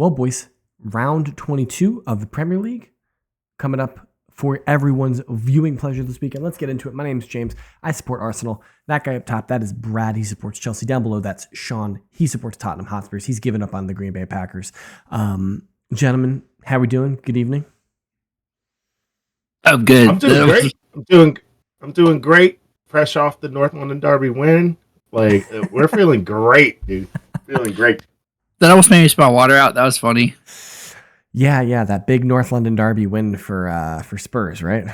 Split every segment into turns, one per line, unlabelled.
Well, boys, round 22 of the Premier League coming up for everyone's viewing pleasure this weekend. Let's get into it. My name's James. I support Arsenal. That guy up top, that is Brad. He supports Chelsea. Down below, that's Sean. He supports Tottenham Hotspurs. He's given up on the Green Bay Packers. Gentlemen, how are we doing? Good evening.
I'm good.
I'm doing great. I'm doing great. Fresh off the North London Derby win. Like, we're feeling great, dude. Feeling great.
That almost made me spit water out. That was funny.
Yeah, that big North London Derby win for Spurs, right?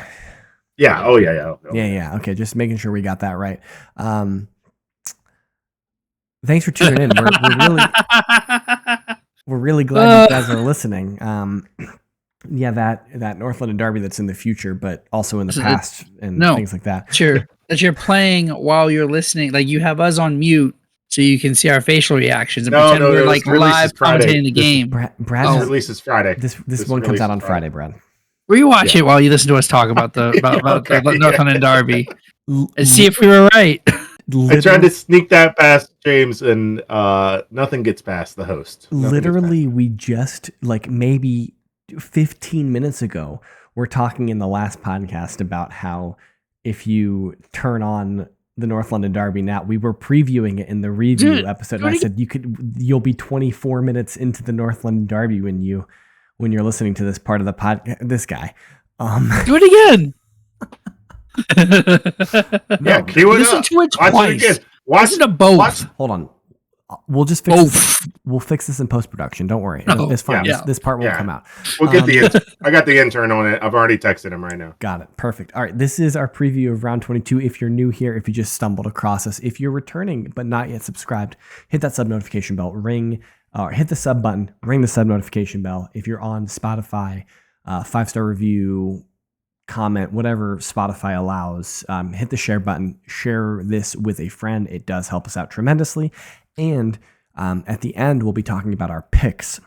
Yeah. Oh, yeah.
Yeah. Okay, just making sure we got that right. Thanks for tuning in. We're really glad you guys are listening. Yeah, that North London Derby that's in the future, but also in the past and things like that.
Sure, that you're playing while you're listening. Like you have us on mute so you can see our facial reactions and pretend we're like live commentating the game.
Brad's
release is Friday.
This one comes out on Friday, Brad.
Rewatch it while you listen to us talk about the North London Derby and see if we were right.
I tried to sneak that past James, and nothing gets past the host.
Literally, we just maybe 15 minutes ago, we're talking in the last podcast about how if you turn on the North London Derby now, we were previewing it in the review episode, and I said you'll be 24 minutes into the North London Derby when you're listening to this part of the podcast. This guy,
do it again.
Yeah, cue it
listen
up.
to it twice.
Watch it again. Listen to both.
Hold on. We'll just fix this. We'll fix this in post-production. Don't worry. It's fine.
Yeah.
This part will come out.
We'll get I got the intern on it. I've already texted him right now.
Got it. Perfect. All right. This is our preview of round 22. If you're new here, if you just stumbled across us, if you're returning but not yet subscribed, hit that sub notification bell, hit the sub button, ring the sub notification bell. If you're on Spotify, 5-star review, comment, whatever Spotify allows, hit the share button, share this with a friend. It does help us out tremendously. And at the end, we'll be talking about our picks.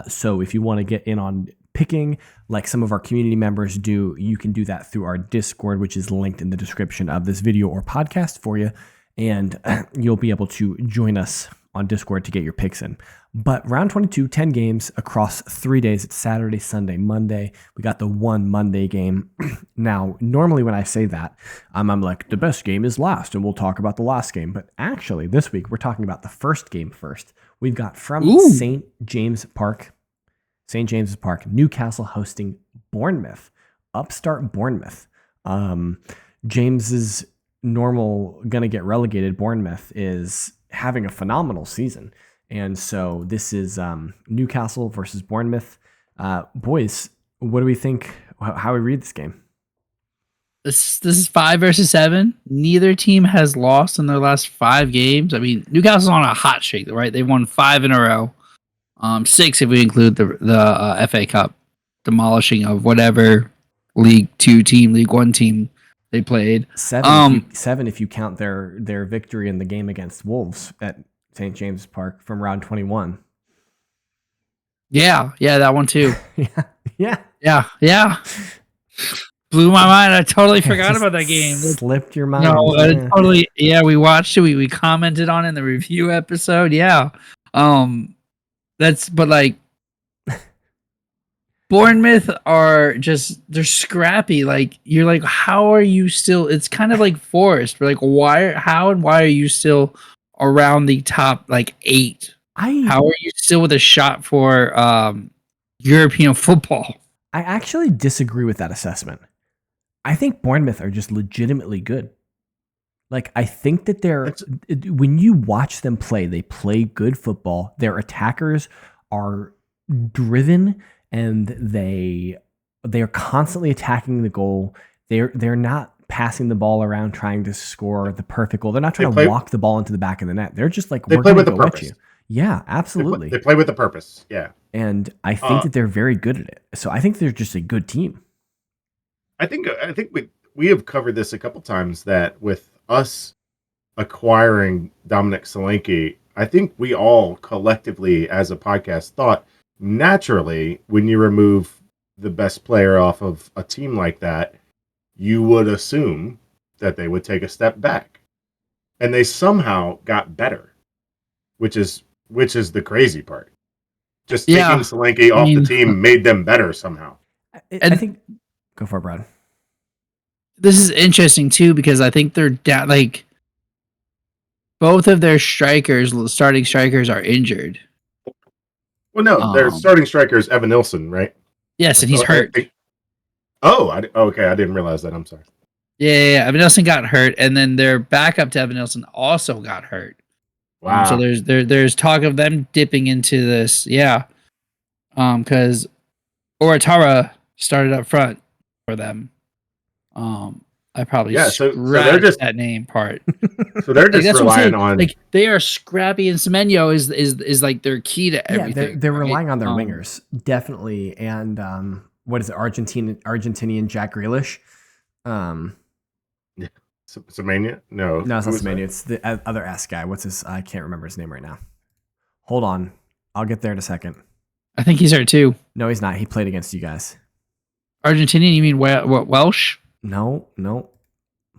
So if you want to get in on picking, like some of our community members do, you can do that through our Discord, which is linked in the description of this video or podcast for you. And you'll be able to join us on Discord to get your picks in. But round 22, 10 games across 3 days. It's Saturday, Sunday, Monday. We got the one Monday game. Now, normally when I say that, I'm like, the best game is last, and we'll talk about the last game. But actually, this week, we're talking about the first game first. We've got from St. James's Park, Newcastle hosting Bournemouth, upstart Bournemouth. James's normal gonna get relegated Bournemouth is having a phenomenal season. And so this is Newcastle versus Bournemouth. Boys, what do we think? How we read this game?
This is 5 versus 7. Neither team has lost in their last 5 games. I mean, Newcastle's on a hot streak, right? They've won 5 in a row. 6 if we include the FA Cup, demolishing of whatever League 2 team, League 1 team they played.
7 if you count their victory in the game against Wolves at St. James's Park from round 21.
Yeah, that one too.
Yeah.
Blew my mind. I totally forgot about that game.
Slipped your mind.
No, totally. Yeah, we watched it. We commented on it in the review episode. Yeah. But like Bournemouth they're scrappy. Like you're like, how are you still? It's kind of like Forest. We're like, how are you still around the top 8? How are you still with a shot for European football?
I actually disagree with that assessment. I think Bournemouth are just legitimately good. Like, I think that when you watch them play, they play good football. Their attackers are driven, and they are constantly attacking the goal. They're not passing the ball around trying to score the perfect goal. They're not trying to walk the ball into the back of the net. They're just like,
they play with the purpose.
You. Yeah, absolutely.
They play with the purpose. Yeah.
And I think that they're very good at it. So I think they're just a good team.
I think we have covered this a couple times, that with us acquiring Dominic Solanke, I think we all collectively as a podcast thought naturally when you remove the best player off of a team like that, you would assume that they would take a step back. And they somehow got better, which is the crazy part. Just
Yeah.
taking Solanke off the team made them better somehow.
I think. Go for it, Brad.
This is interesting too because I think they're down. Like both of their starting strikers, are injured.
Well, no, their starting striker is Evan Nilsson, right?
Yes, and he's hurt.
Okay, I didn't realize that. I'm sorry.
Yeah. Evan Nilsson got hurt, and then their backup to Evan Nilsson also got hurt.
Wow.
So there's talk of them dipping into this, yeah. Because Oratara started up front for them. I probably
so they're just
that name part.
So they're just relying on
like they are scrappy, and Semenyo is like their key to everything.
They're relying on their wingers definitely, and what is it? Argentinian Jack Grealish.
Semenya? No,
it's not Semenya. It's the other S guy. What's his? I can't remember his name right now. Hold on, I'll get there in a second.
I think he's hurt too.
No, he's not. He played against you guys.
Argentinian? You mean what? Welsh?
No.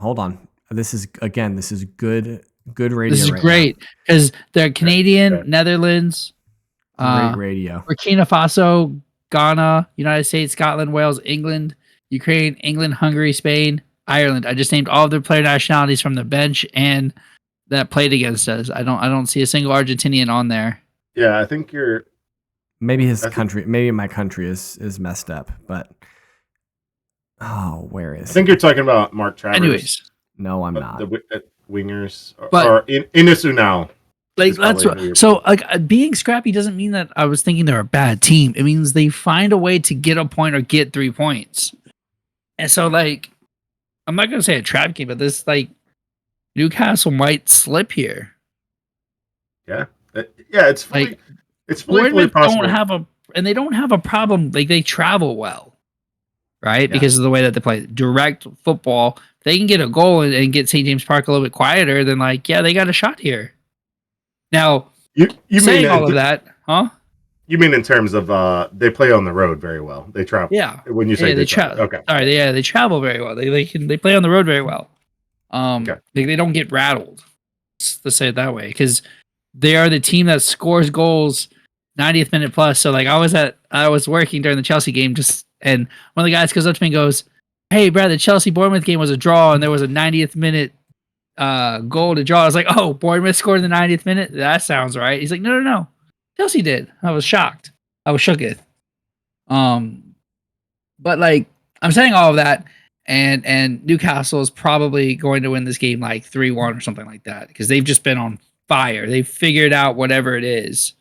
Hold on. This is good radio.
This is great because they're Canadian, Netherlands,
great radio.
Burkina Faso, Ghana, United States, Scotland, Wales, England, Ukraine, England, Hungary, Spain, Ireland. I just named all of their player nationalities from the bench and that played against us. I don't see a single Argentinian on there.
Yeah, I think you're.
Maybe my country is messed up, but. Oh, where is?
I think you're talking about Mark Travers.
Anyways,
no, I'm not.
The wingers
but
Inasunal.
Like that's what. So like being scrappy doesn't mean that I was thinking they're a bad team. It means they find a way to get a point or get 3 points. And so like, I'm not gonna say a trap game, but this like Newcastle might slip here.
Yeah, it's fully,
like
it's fully possible.
They don't have a problem. Like they travel well. Right, because of the way that they play direct football, if they can get a goal and get St. James Park a little bit quieter, then like, yeah, they got a shot here. Now, you saying all of that, huh?
You mean in terms of they play on the road very well? They travel.
Yeah.
When you say
they travel, okay. All right. They travel very well. They play on the road very well. They don't get rattled. Let's say it that way, because they are the team that scores goals 90th minute plus. So like I was working during the Chelsea game and one of the guys goes up to me and goes, "Hey, Brad, the Chelsea Bournemouth game was a draw, and there was a 90th minute goal to draw." I was like, "Oh, Bournemouth scored in the 90th minute? That sounds right." He's like, "No. Chelsea did." I was shocked. I was shooketh. But like I'm saying all of that, and Newcastle is probably going to win this game like 3-1 or something like that because they've just been on fire. They've figured out whatever it is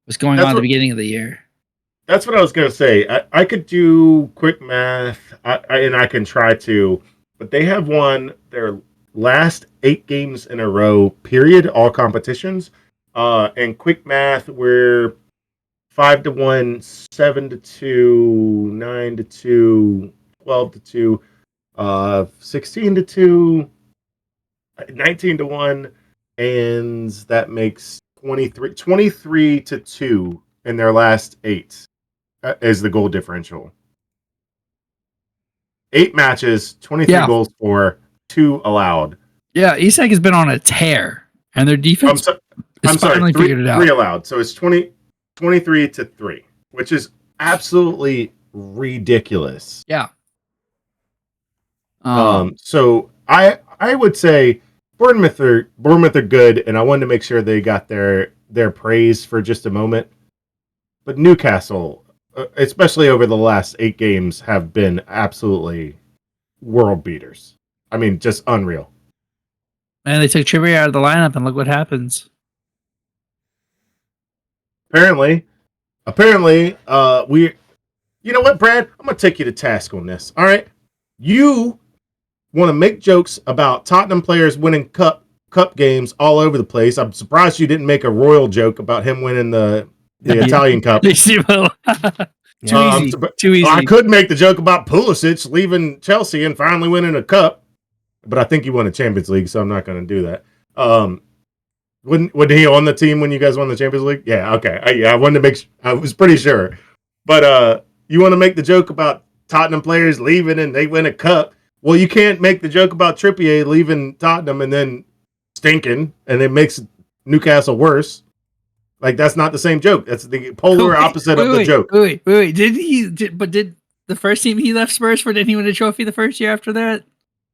was going on at the beginning of the year.
That's what I was going to say. I could do quick math, and I can try to, but they have won their last 8 games in a row, period, all competitions. And quick math, we're 5-1, 7-2, 9-2, 12-2, 16-2, 19-1, and that makes 23-2 in their last 8. Is the goal differential. 8 matches, 23 goals for, 2 allowed.
Yeah, Isak has been on a tear, and their defense
I'm sorry,
figured it out.
3 allowed. So it's 23-3, which is absolutely ridiculous.
Yeah.
So I would say Bournemouth are good, and I wanted to make sure they got their praise for just a moment. But Newcastle, especially over the last 8 games, have been absolutely world beaters. I mean, just unreal.
And they took Trippier out of the lineup, and look what happens.
Apparently, you know what, Brad? I'm gonna take you to task on this. All right, you want to make jokes about Tottenham players winning cup games all over the place. I'm surprised you didn't make a royal joke about him winning the Italian Cup.
Too easy.
I could make the joke about Pulisic leaving Chelsea and finally winning a cup, but I think he won a Champions League, so I'm not going to do that. Wasn't he on the team when you guys won the Champions League? Yeah, okay. I wanted to make. I was pretty sure, but you want to make the joke about Tottenham players leaving and they win a cup? Well, you can't make the joke about Trippier leaving Tottenham and then stinking, and it makes Newcastle worse. Like that's not the same joke. That's the polar opposite of the joke.
Wait. Did the first team he left Spurs for, didn't he win a trophy the first year after that?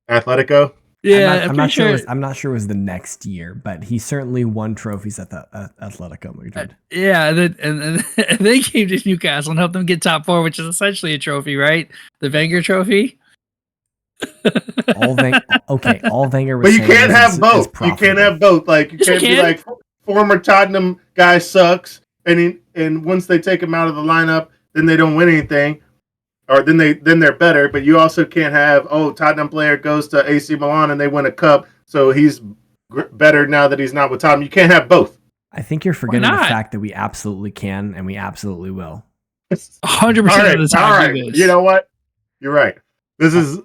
Atletico.
Yeah,
I'm not sure. I'm not sure it was the next year, but he certainly won trophies at the Atletico Madrid.
Yeah, and they came to Newcastle and helped them get top 4, which is essentially a trophy, right? The Wenger Trophy.
But
All Wenger was
you
saying
can't
is
have both. You can't
profitable.
have both. Like you can't be like former Tottenham guy sucks, and once they take him out of the lineup, then they don't win anything, or then they're better. But you also can't have Tottenham player goes to AC Milan and they win a cup, so he's better now that he's not with Tottenham. You can't have both.
I think you're forgetting the fact that we absolutely can and we absolutely will.
100% of the time.
All right. You know what? You're right. This is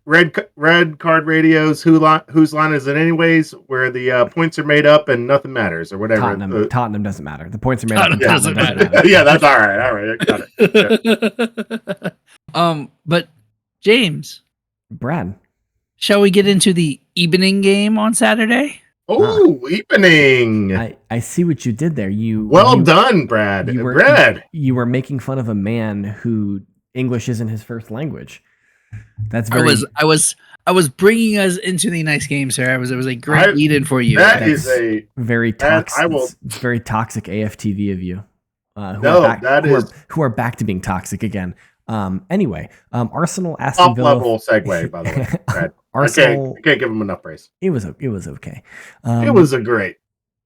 red card radio's whose line is it anyways, where the points are made up and nothing matters or whatever.
Tottenham doesn't matter. The points are made up and
Tottenham
doesn't matter.
Yeah, that's all right. All right, got it.
Yeah. But James,
Brad,
shall we get into the evening game on Saturday?
Oh, evening!
I see what you did there.
Well done, Brad.
You were making fun of a man who English isn't his first language. That's very.
I was bringing us into the next game, sir. It was a great lead-in for you.
That's a
very toxic. It's very toxic AFTV of you. Who are back to being toxic again. Anyway, Arsenal, Aston Villa.
Top level segue, by the way, Brad.
Arsenal,
I can't give him enough praise.
It was okay.
It was a great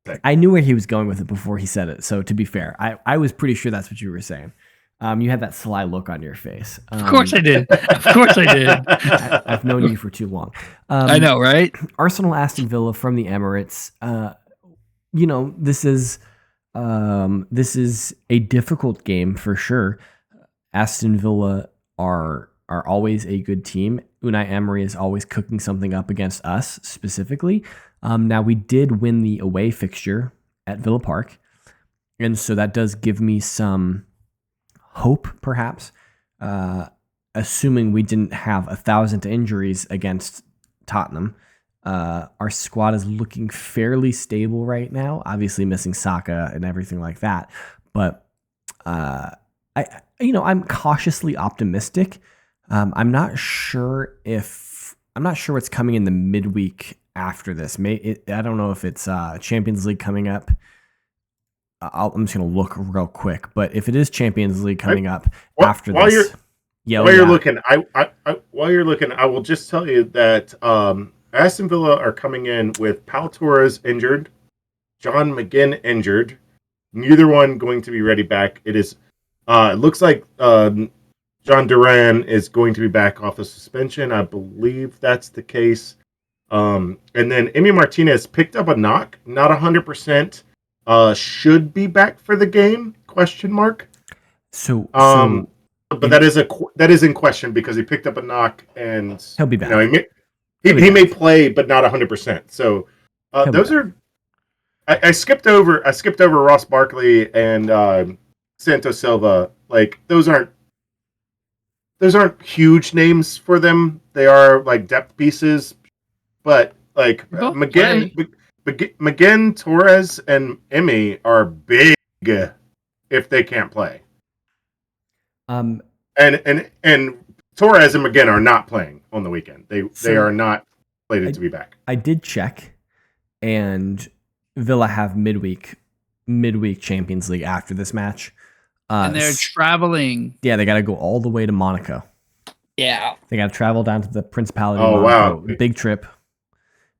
thing.
I knew where he was going with it before he said it. So to be fair, I was pretty sure that's what you were saying. You had that sly look on your face.
Of course I did.
I've known you for too long.
I know, right?
Arsenal, Aston Villa from the Emirates. This is a difficult game for sure. Aston Villa are always a good team. Unai Emery is always cooking something up against us specifically. Now we did win the away fixture at Villa Park, and so that does give me some hope, perhaps, assuming we didn't have 1,000 injuries against Tottenham. Our squad is looking fairly stable right now, obviously missing Saka and everything like that. But I'm cautiously optimistic. I'm not sure what's coming in the midweek after this. I don't know if it's Champions League coming up. I'm just going to look real quick, but if it is Champions League coming up after this, while you're looking,
I will just tell you that Aston Villa are coming in with Pau Torres injured, John McGinn injured, neither one going to be ready back. It is. It looks like John Duran is going to be back off the suspension. I believe that's the case. And then Emi Martinez picked up a knock, not 100%. Should be back for the game? ? So but that is in question because he picked up a knock and
he'll be back.
He may play, but not 100%. So those are. I skipped over Ross Barkley and Santos Silva. Like those aren't huge names for them. They are like depth pieces, but like McGinn, Torres, and Emmy are big if they can't play. And Torres and McGinn are not playing on the weekend. They are not slated to be back.
I did check, and Villa have midweek Champions League after this match.
And they're traveling.
Yeah, they got to go all the way to Monaco.
Yeah.
They got to travel down to the Principality of Monaco. Wow. Big trip.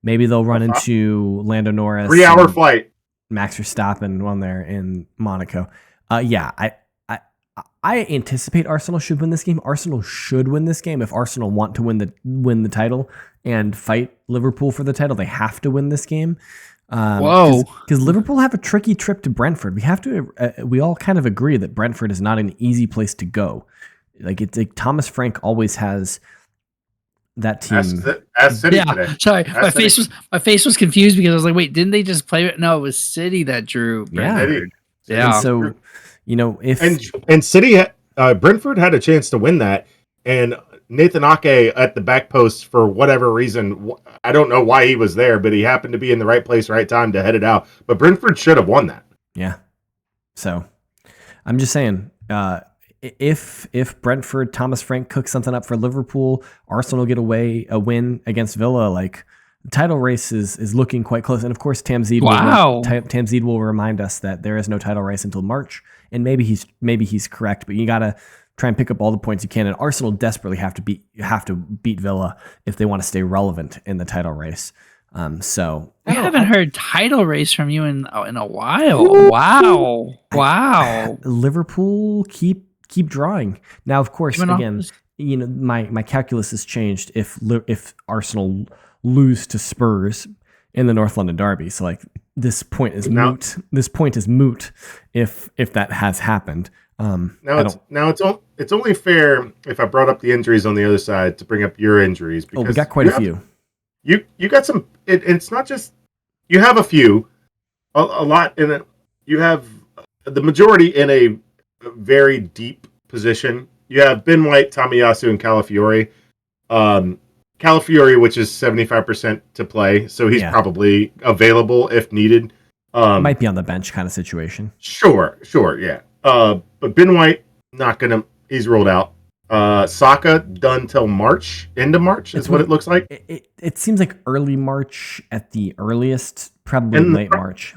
Maybe they'll run into Lando Norris.
3-hour flight.
Max Verstappen won there in Monaco. I anticipate Arsenal should win this game. Arsenal should win this game. If Arsenal want to win the title and fight Liverpool for the title, they have to win this game. Because Liverpool have a tricky trip to Brentford. We all kind of agree that Brentford is not an easy place to go. Like it's like Thomas Frank always has that team.
City today.
Sorry, my face was confused because I was like, wait, didn't they just play it? No, it was City that drew Brentford.
Yeah.
And so if
and City Brentford had a chance to win that, and Nathan Ake at the back post for whatever reason. I don't know why he was there, but he happened to be in the right place, right time to head it out. But Brentford should have won that.
Yeah. So I'm just saying, if Brentford, Thomas Frank cooks something up for Liverpool, Arsenal get a win against Villa, like the title race is looking quite close. And of course, Tamzid will remind us that there is no title race until March. And maybe he's correct, but you got to try and pick up all the points you can. And Arsenal desperately have to beat Villa if they want to stay relevant in the title race. So
I haven't heard title race from you in a while. Wow.
Liverpool keep drawing. Now, of course, again, my calculus has changed if Arsenal lose to Spurs in the North London derby. So like this point is moot. This point is moot if that has happened.
It's only fair if I brought up the injuries on the other side to bring up your injuries because
we got quite a few.
You got some. It's not just you have a few, a lot in it. You have the majority in a very deep position. You have Ben White, Tomiyasu, and Calafiori. Calafiori, which is 75% to play, so he's probably available if needed.
Might be on the bench kind of situation.
Sure, yeah. But Ben White he's ruled out. Saka done till March, end of March is what it looks like.
It seems like early March at the earliest, probably late March.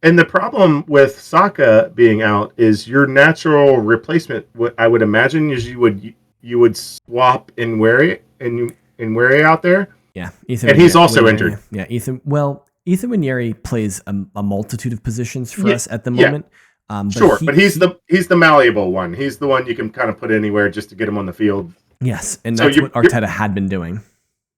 And the problem with Saka being out is your natural replacement. I would imagine is you would swap in Wary out there.
Yeah,
and he's also injured.
Yeah, Ethan Winieri plays a multitude of positions for us at the moment.
But he's the malleable one. He's the one you can kind of put anywhere just to get him on the field.
Yes, and that's what Arteta had been doing.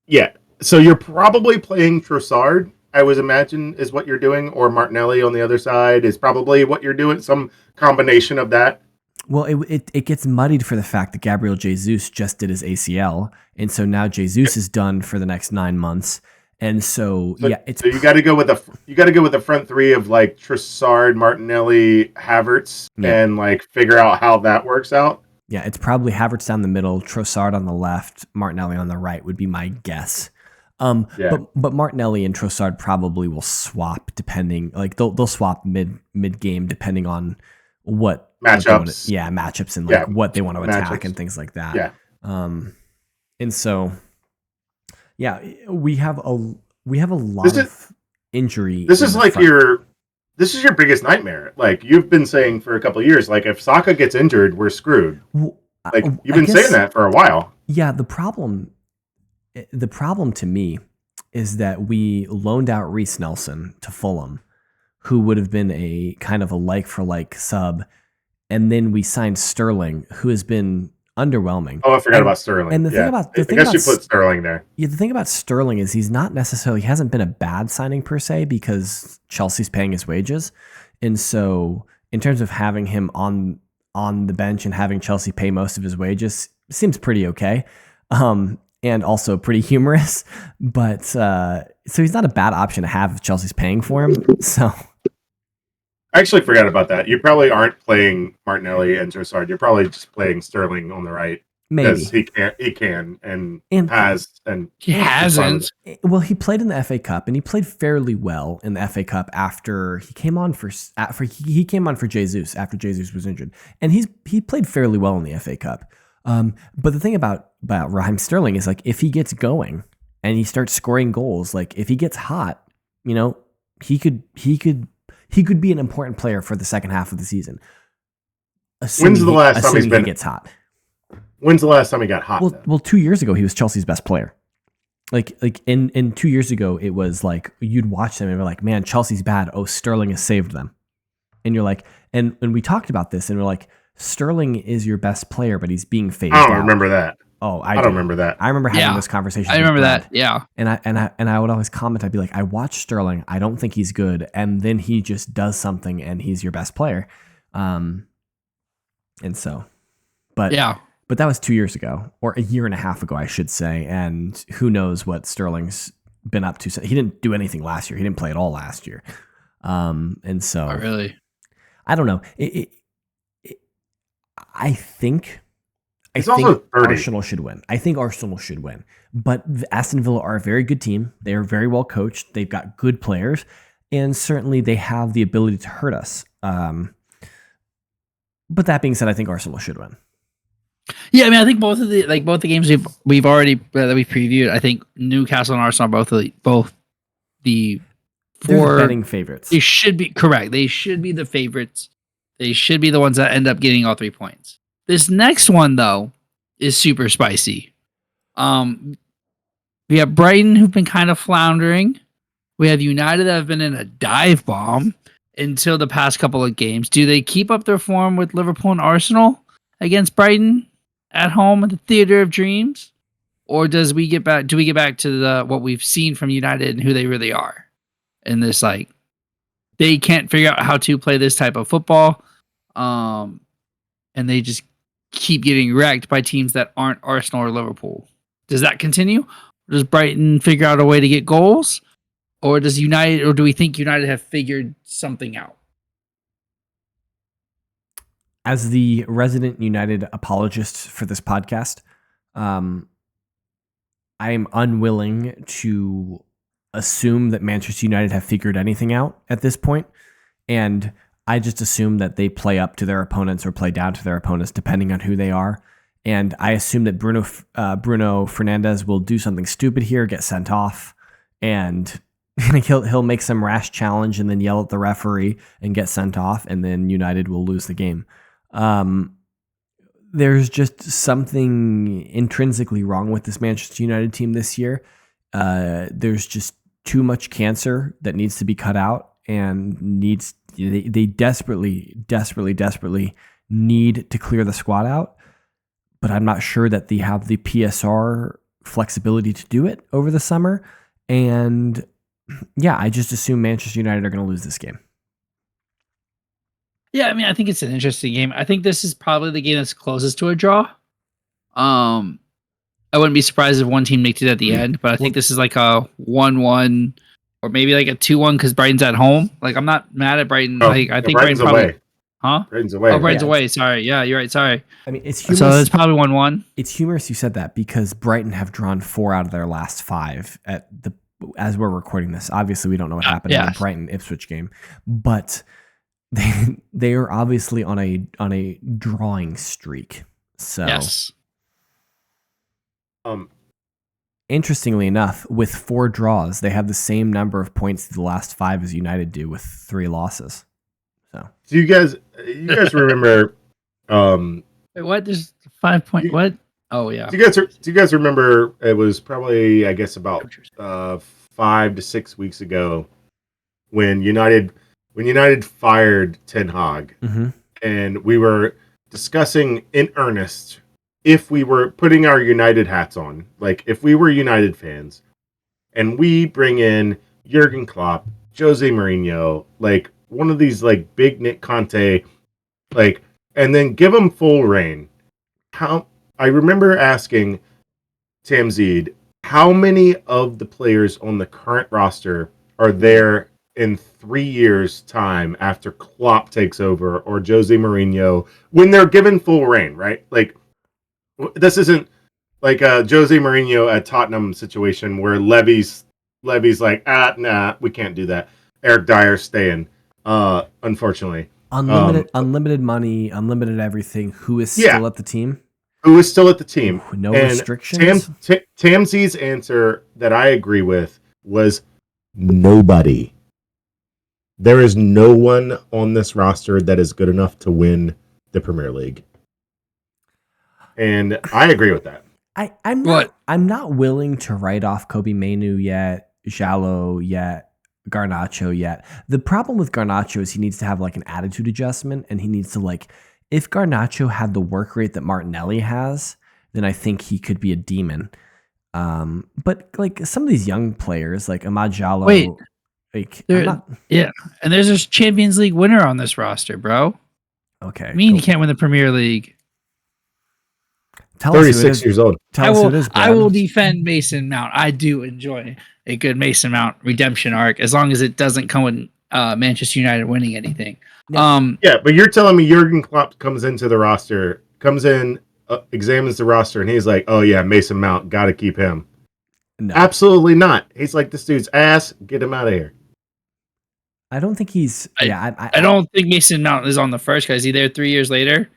Yeah, so you're probably playing Trossard, I would imagine, is what you're doing, or Martinelli on the other side is probably what you're doing, some combination of that.
Well, it gets muddied for the fact that Gabriel Jesus just did his ACL, and so now Jesus is done for the next 9 months. And so you got to go with the front three of like Trossard, Martinelli, Havertz, and like figure out how that works out. Yeah, it's probably Havertz down the middle, Trossard on the left, Martinelli on the right would be my guess. But Martinelli and Trossard probably will swap depending, like they'll swap mid game depending on what
matchups.
Matchups and like what they want to attack and things like that.
Yeah.
And so. Yeah, we have a lot of injury.
This is your biggest nightmare. Like you've been saying for a couple of years, like if Saka gets injured, we're screwed. Well, like you've been saying that for a while.
Yeah, the problem to me is that we loaned out Reece Nelson to Fulham, who would have been a kind of a like for like sub, and then we signed Sterling, who has been underwhelming.
Oh, I forgot about Sterling.
And the thing about
I guess you put Sterling there.
Yeah, the thing about Sterling is he hasn't been a bad signing per se because Chelsea's paying his wages, and so in terms of having him on the bench and having Chelsea pay most of his wages seems pretty okay, and also pretty humorous. But so he's not a bad option to have if Chelsea's paying for him. So.
I actually forgot about that. You probably aren't playing Martinelli and Trossard. You're probably just playing Sterling on the right.
Maybe
he can and he
hasn't.
Well, he played in the FA Cup and he played fairly well in the FA Cup after he came on for Jesus after Jesus was injured, and he played fairly well in the FA Cup. But the thing about Raheem Sterling is like if he gets going and he starts scoring goals, like if he gets hot, he could be an important player for the second half of the season.
When's the last time he
gets hot?
When's the last time he got hot?
Well, 2 years ago he was Chelsea's best player. Like in 2 years ago it was like you'd watch them and be like, man, Chelsea's bad. Oh, Sterling has saved them. And you're like, and we talked about this and we're like, Sterling is your best player, but he's being phased out.
I don't remember that.
Oh, I
don't remember that.
I remember having this conversation.
I remember that. Yeah.
And I would always comment. I'd be like, I watch Sterling. I don't think he's good. And then he just does something and he's your best player. And so, but that was 2 years ago or a year and a half ago, I should say. And who knows what Sterling's been up to. He didn't do anything last year. He didn't play at all last year. And so I don't know. I think
He's
think
also 30.
Arsenal should win. I think Arsenal should win. But Aston Villa are a very good team. They are very well coached. They've got good players, and certainly they have the ability to hurt us. But that being said, I think Arsenal should win.
Yeah, I mean, I think both the games we've already that we previewed. I think Newcastle and Arsenal are both the
They're the betting favorites.
They should be correct. They should be the favorites. They should be the ones that end up getting all 3 points. This next one though is super spicy. We have Brighton who've been kind of floundering. We have United that have been in a dive bomb until the past couple of games. Do they keep up their form with Liverpool and Arsenal against Brighton at home at the Theatre of Dreams? Or do we get back to what we've seen from United and who they really are? And this, like, they can't figure out how to play this type of football. And they just keep getting wrecked by teams that aren't Arsenal or Liverpool. Does that continue? Does Brighton figure out a way to get goals? Or do we think United have figured something out?
As the resident United apologist for this podcast, I am unwilling to assume that Manchester United have figured anything out at this point, and I just assume that they play up to their opponents or play down to their opponents depending on who they are. And I assume that Bruno Fernandes will do something stupid here, get sent off, and he'll make some rash challenge and then yell at the referee and get sent off, and then United will lose the game. There's just something intrinsically wrong with this Manchester United team this year. There's just too much cancer that needs to be cut out, and they desperately need to clear the squad out. But I'm not sure that they have the PSR flexibility to do it over the summer. And yeah, I just assume Manchester United are going to lose this game.
Yeah, I mean, I think it's an interesting game. I think this is probably the game that's closest to a draw. I wouldn't be surprised if one team makes it at the end, but I think this is like a 1-1 or maybe like a 2-1 because Brighton's at home. Like, I'm not mad at Brighton. I think Brighton probably...
Away.
Huh?
Brighton's away.
Oh, Brighton's away. Sorry. Yeah, you're right. Sorry.
I mean, it's humorous.
So it's probably 1-1.
It's humorous you said that because Brighton have drawn 4 out of their last 5 as we're recording this. Obviously, we don't know what happened in the Brighton Ipswich game, but they are obviously on a drawing streak. So
yes.
Interestingly enough, with 4 draws, they have the same number of points the last 5 as United do with 3 losses. So
you guys remember?
Wait, what? There's 5 point. What? Oh yeah.
Do you guys remember? It was probably, I guess, about 5 to 6 weeks ago when United fired Ten Hag, and we were discussing in earnest if we were putting our United hats on, like if we were United fans, and we bring in Jurgen Klopp, Jose Mourinho, like one of these like big Nick Conte, like, and then give them full reign. I remember asking Tamzid, how many of the players on the current roster are there in 3 years' time after Klopp takes over or Jose Mourinho when they're given full reign, right? Like, this isn't like a Jose Mourinho at Tottenham situation where Levy's like, nah, we can't do that. Eric Dyer's staying. Unfortunately,
unlimited money, unlimited everything. Who is still at the team?
Who is still at the team?
No restrictions.
Tamsy's answer that I agree with was nobody. There is no one on this roster that is good enough to win the Premier League, and I agree with that.
I'm not willing to write off Kobe Mainu yet, Jallo yet, Garnacho yet. The problem with Garnacho is he needs to have like an attitude adjustment, and he needs to like, if Garnacho had the work rate that Martinelli has, then I think he could be a demon. But like some of these young players like Amad Jallo,
and there's a Champions League winner on this roster, bro.
Okay.
I mean, you can't win the Premier League.
36 years old.
I will defend Mason Mount. I do enjoy a good Mason Mount redemption arc as long as it doesn't come with Manchester United winning anything.
Yeah, but you're telling me Jurgen Klopp comes into the roster, comes in examines the roster and he's like, "Oh yeah, Mason Mount, got to keep him."
No,
Absolutely not. He's like, "This dude's ass. Get him out of here."
I don't think he's.
I don't think Mason Mount is on the first guy. Is he there 3 years later?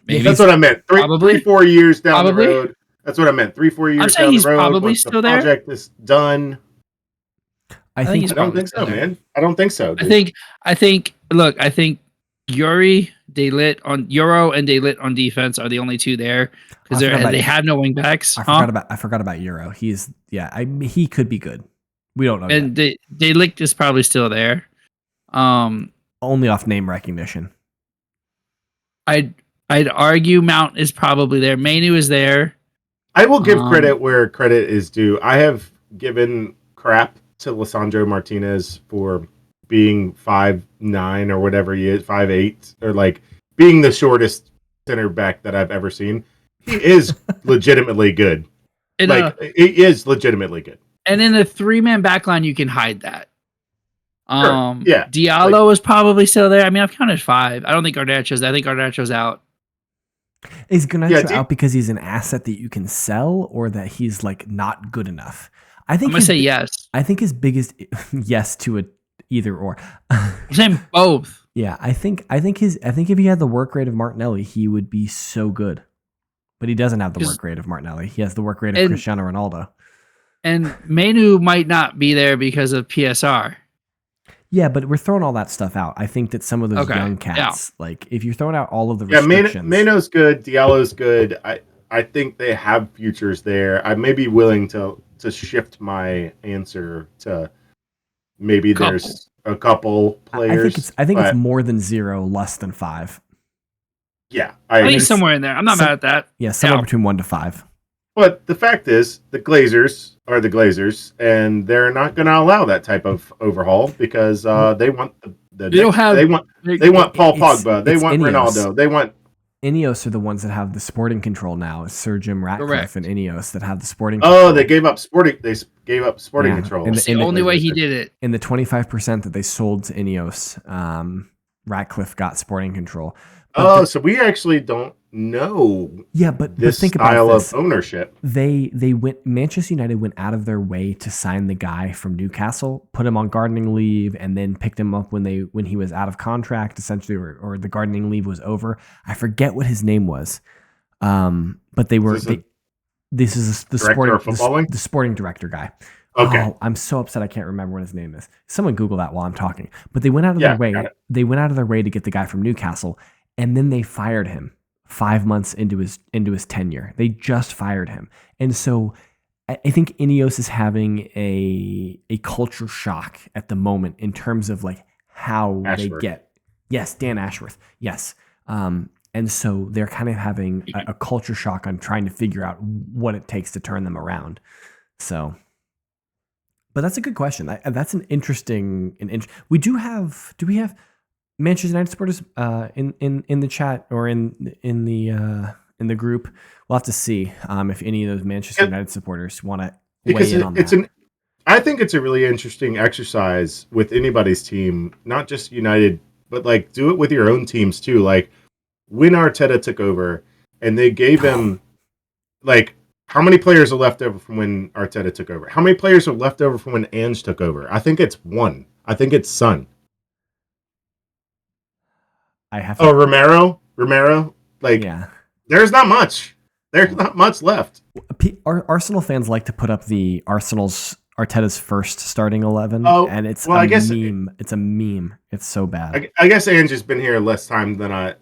Maybe.
That's what I meant.
Probably.
4 years down
Probably.
the road. That's what I meant. 4 years
I'm saying
down
he's
the road.
probably
Once
still
the
there.
project is done.
I think
he's
I don't
probably
think so,
still there.
man. I don't think so. Dude.
I think. Look, I think Yuri, Euro, and Delit on defense are the only two there because they have no wing backs.
I forgot about Euro. He could be good. We don't know
And
yet.
Delit is probably still there.
Only off name recognition.
I'd argue Mount is probably there. Manu is there.
I will give credit where credit is due. I have given crap to Lisandro Martinez for being 5'9" or whatever he is, 5'8", or like being the shortest center back that I've ever seen. He is legitimately good. He is legitimately good.
And in a 3-man backline, you can hide that.
Yeah.
Diallo is probably still there. I mean, I've counted 5. I don't think Garnacho's there. I think Garnacho's out.
Is Garnacho out because he's an asset that you can sell, or that he's like not good enough? I think
I'm gonna say yes.
I think his biggest yes to a either or.
I'm saying both.
Yeah, I think if he had the work rate of Martinelli, he would be so good. But he doesn't have the work rate of Martinelli. He has the work rate of Cristiano Ronaldo.
And Manu might not be there because of PSR.
Yeah, but we're throwing all that stuff out. I think that some of those young cats, like if you're throwing out all of the restrictions.
Mano's good. Diallo's good. I think they have futures there. I may be willing to shift my answer to maybe there's a couple players.
I think it's more than 0, less than 5.
Yeah,
I think somewhere in there. I'm not mad at that.
Yeah, somewhere between 1 to 5.
But the fact is, the Glazers are the Glazers, and they're not going to allow that type of overhaul because they want they want Paul Pogba, they want Ronaldo, they want
Ineos are the ones that have the sporting control now. It's Sir Jim Ratcliffe and Ineos that have the sporting.
Oh, they gave up sporting. They gave up sporting control.
It's the only way he did it.
In the 25% that they sold to Ineos, Ratcliffe got sporting control.
But so we actually don't know.
Yeah, but think
style
about this.
Of ownership.
They went. Manchester United went out of their way to sign the guy from Newcastle, put him on gardening leave, and then picked him up when he was out of contract, essentially, or the gardening leave was over. I forget what his name was, but they were. This is the sporting director guy.
Okay.
Oh, I'm so upset I can't remember what his name is. Someone Google that while I'm talking. But they went out of their way. They went out of their way to get the guy from Newcastle, and then they fired him 5 months into his tenure. They just fired him. And so I think Ineos is having a culture shock at the moment in terms of like how
Ashworth.
they get. Yes, Dan Ashworth. Yes. And so they're kind of having a culture shock on trying to figure out what it takes to turn them around. So, but that's a good question. That's an interesting. Do we have Manchester United supporters in the chat or in the group? We'll have to see if any of those Manchester United supporters want to weigh in on that.
I think it's a really interesting exercise with anybody's team, not just United, but like do it with your own teams too. Like when Arteta took over and they gave him like how many players are left over from when Arteta took over? How many players are left over from when Ange took over? I think it's 1. I think it's Son. Romero. Like, there's not much. There's not much left.
Arsenal fans like to put up the Arteta's first starting 11, and it's a meme. It's a meme. It's so bad.
I guess Ange has been here less time than I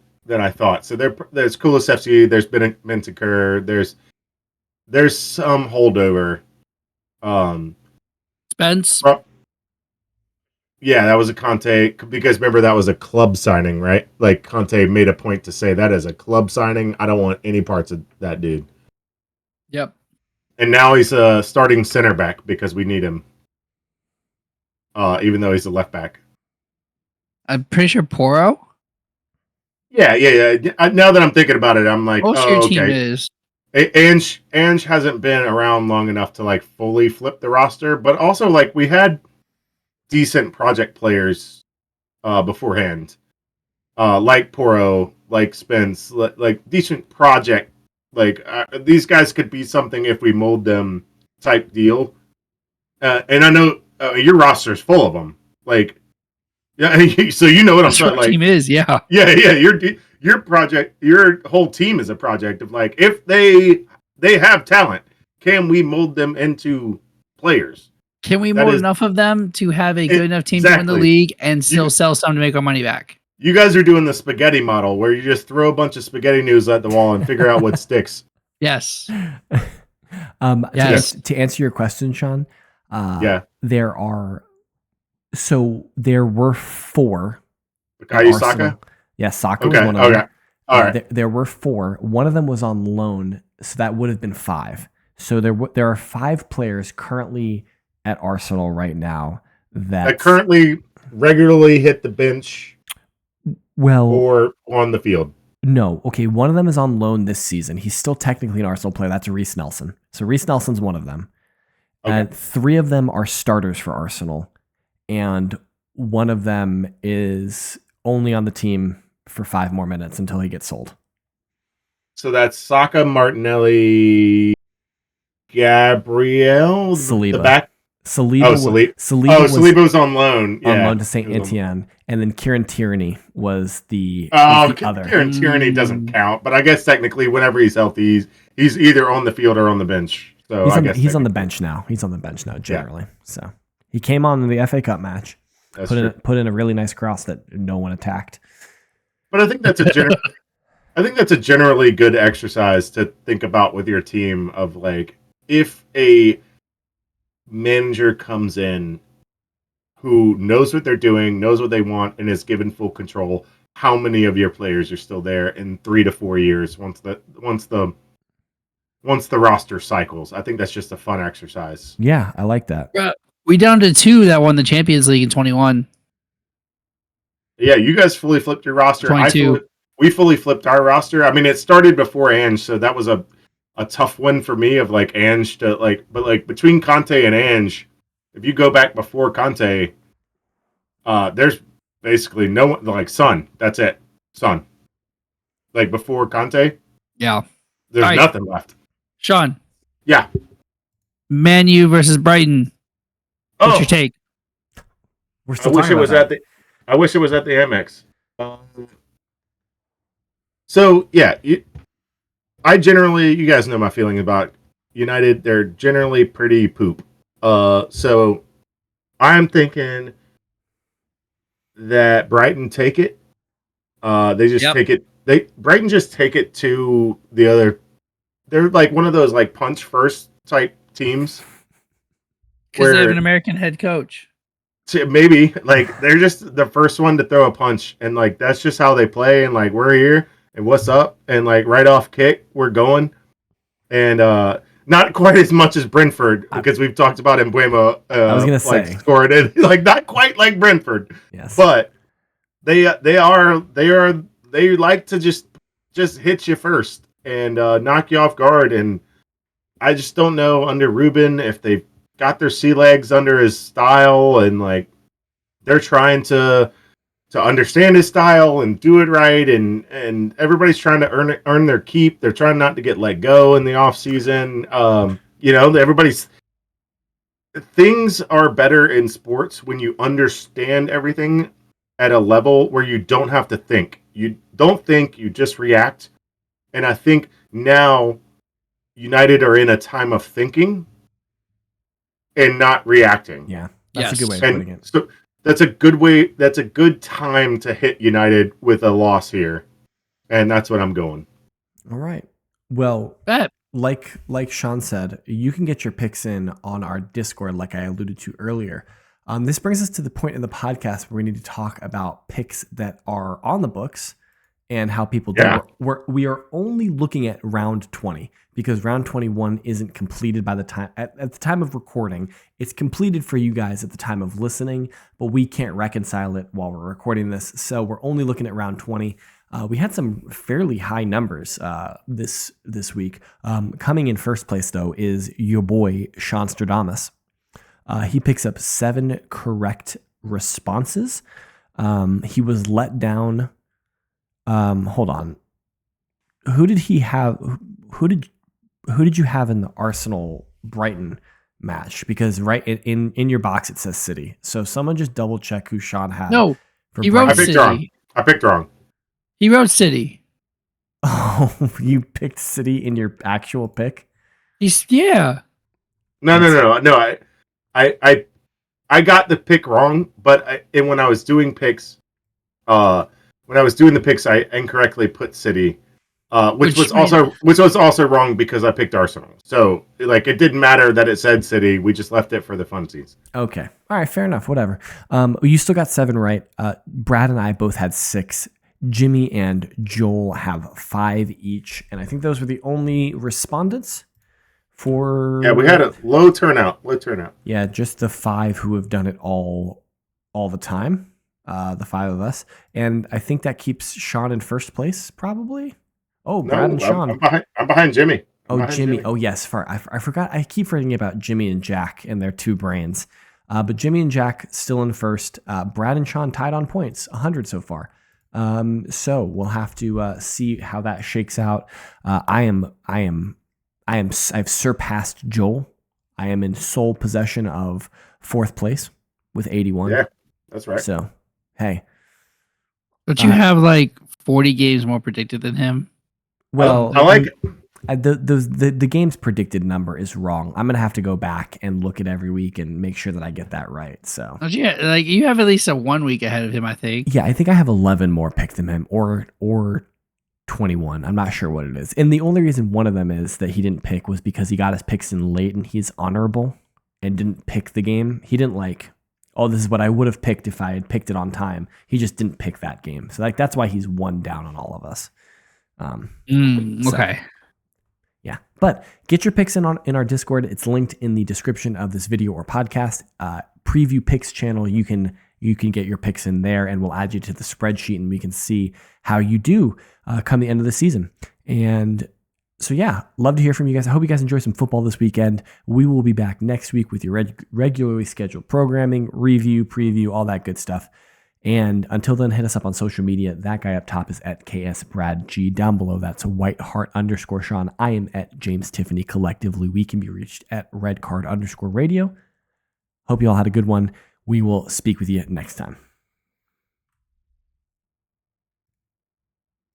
thought. So there's Kulusevski. There's Bentancur. There's some holdover.
Spence.
Yeah, that was a Conte, because remember that was a club signing, right? Like Conte made a point to say that is a club signing. I don't want any parts of that dude.
Yep.
And now he's a starting center back because we need him. Even though he's a left back.
I'm pretty sure Porro.
Yeah. Now that I'm thinking about it, I'm like,
your team is.
Ange hasn't been around long enough to like fully flip the roster, but also like we had decent project players beforehand, like Porro like spends, like decent project. Like these guys could be something if we mold them type deal. And I know your roster is full of them. Like, yeah, so you know what I'm saying. Like,
team is, yeah.
Your project, your whole team is a project of like, if they have talent, can we mold them into players?
Can we mold enough of them to have a good enough team to win the league and still sell some to make our money back?
You guys are doing the spaghetti model where you just throw a bunch of spaghetti news at the wall and figure out what sticks.
Yes.
Yes. To answer your question, Sean, there were 4.
Bukayo Saka?
Yeah, Saka was one of them.
All right.
There were 4. One of them was on loan, so that would have been 5. So there are 5 players currently at Arsenal right now that
currently regularly hit the bench or on the field.
No. Okay, one of them is on loan this season. He's still technically an Arsenal player. That's Reece Nelson. So Reece Nelson's one of them. Okay. 3 of them are starters for Arsenal. And one of them is only on the team for 5 more minutes until he gets sold.
So that's Saka, Martinelli, Gabriel,
Saliba.
The back.
Saliba
was on loan.
On loan to St. Etienne. And then Kieran Tierney was the other.
Kieran Tierney doesn't count, but I guess technically whenever he's healthy, he's either on the field or on the bench. So
he's on the bench now. He's on the bench now generally. Yeah. So he came on in the FA Cup match. Put in a really nice cross that no one attacked.
But I think that's a generally good exercise to think about with your team of like, if a manager comes in who knows what they're doing, knows what they want, and is given full control, how many of your players are still there in 3 to 4 years once the roster cycles? I think that's just a fun exercise.
Yeah, I like that.
We down to 2 that won the Champions League in 21.
Yeah, you guys fully flipped your roster.
22.
We fully flipped our roster. I mean, it started before Ange, so that was a tough win for me of like Ange to like, but like between Conte and Ange, if you go back before Conte, there's basically no one, like Son. That's it. Son. Like before Conte.
Yeah.
There's nothing left.
Sean.
Yeah.
Man U versus Brighton. What's your take?
We're still I wish it was
at the Amex. So yeah, you guys know my feeling about United. They're generally pretty poop. So I'm thinking that Brighton take it. They just take it. Brighton just take it to the other. They're like one of those like punch first type teams.
Because they have an American head coach.
Maybe like they're just the first one to throw a punch, and like that's just how they play. And like we're here, and what's up, and like right off kick, we're going, and not quite as much as Brentford because we've talked about Mbuemo.
I was gonna say
scored it like not quite like Brentford.
Yes,
but they like to just hit you first and knock you off guard. And I just don't know under Ruben if they've got their sea legs under his style, and like they're trying to understand his style and do it right, and everybody's trying to earn their keep. They're trying not to get let go in the off season. Everybody's things are better in sports when you understand everything at a level where you don't have to think. You don't think, you just react. And I think now United are in a time of thinking and not reacting.
Yeah, that's a good way of putting it.
So that's a good way. That's a good time to hit United with a loss here, and that's what I'm going.
All right. Well, like Sean said, you can get your picks in on our Discord, like I alluded to earlier. This brings us to the point in the podcast where we need to talk about picks that are on the books and how people do. We are only looking at round 20 because round 21 isn't completed by the time at the time of recording. It's completed for you guys at the time of listening, but we can't reconcile it while we're recording this. So we're only looking at round 20. We had some fairly high numbers this week. Coming in first place though is your boy Sean Stradamus. He picks up 7 correct responses. He was let down Hold on. Who did he have? Who did you have in the Arsenal Brighton match? Because right in your box it says City. So someone just double check who Sean had.
No,
for
he
Brighton.
wrote City.
I picked wrong.
He wrote City.
Oh, you picked City in your actual pick?
Yeah.
No. I got the pick wrong, but when I was doing picks, I incorrectly put City, which was also wrong because I picked Arsenal. So like it didn't matter that it said City. We just left it for the funsies.
Okay. All right. Fair enough. Whatever. You still got 7 right. Brad and I both had 6. Jimmy and Joel have 5 each, and I think those were the only respondents for.
Yeah, we had a low turnout.
Yeah, just the 5 who have done it all the time. The 5 of us, and I think that keeps Sean in first place, probably. Oh, Brad and Sean.
I'm behind Jimmy.
Jimmy. Oh, yes. I forgot. I keep forgetting about Jimmy and Jack and their 2 brains. But Jimmy and Jack still in first. Brad and Sean tied on points, 100 so far. So we'll have to see how that shakes out. I've surpassed Joel. I am in sole possession of 4th place with 81.
Yeah, that's right.
So, hey.
Don't you have like 40 games more predicted than him?
Well,
I like it.
The game's predicted number is wrong. I'm gonna have to go back and look at every week and make sure that I get that right. So,
you have at least a 1 week ahead of him, I think.
Yeah, I think I have 11 more picked than him, or 21. I'm not sure what it is. And the only reason one of them is that he didn't pick was because he got his picks in late and he's honorable and didn't pick the game. He didn't like, oh, this is what I would have picked if I had picked it on time. He just didn't pick that game. So that's why he's 1 down on all of us.
Okay.
Yeah, but get your picks in our Discord. It's linked in the description of this video or podcast. Preview picks channel. You can get your picks in there, and we'll add you to the spreadsheet, and we can see how you do come the end of the season. And so, yeah, love to hear from you guys. I hope you guys enjoy some football this weekend. We will be back next week with your regularly scheduled programming, review, preview, all that good stuff. And until then, hit us up on social media. That guy up top is at KSBradG. Down below, that's Whiteheart_Sean. I am at James Tiffany. Collectively, we can be reached at redcard_radio. Hope you all had a good one. We will speak with you next time.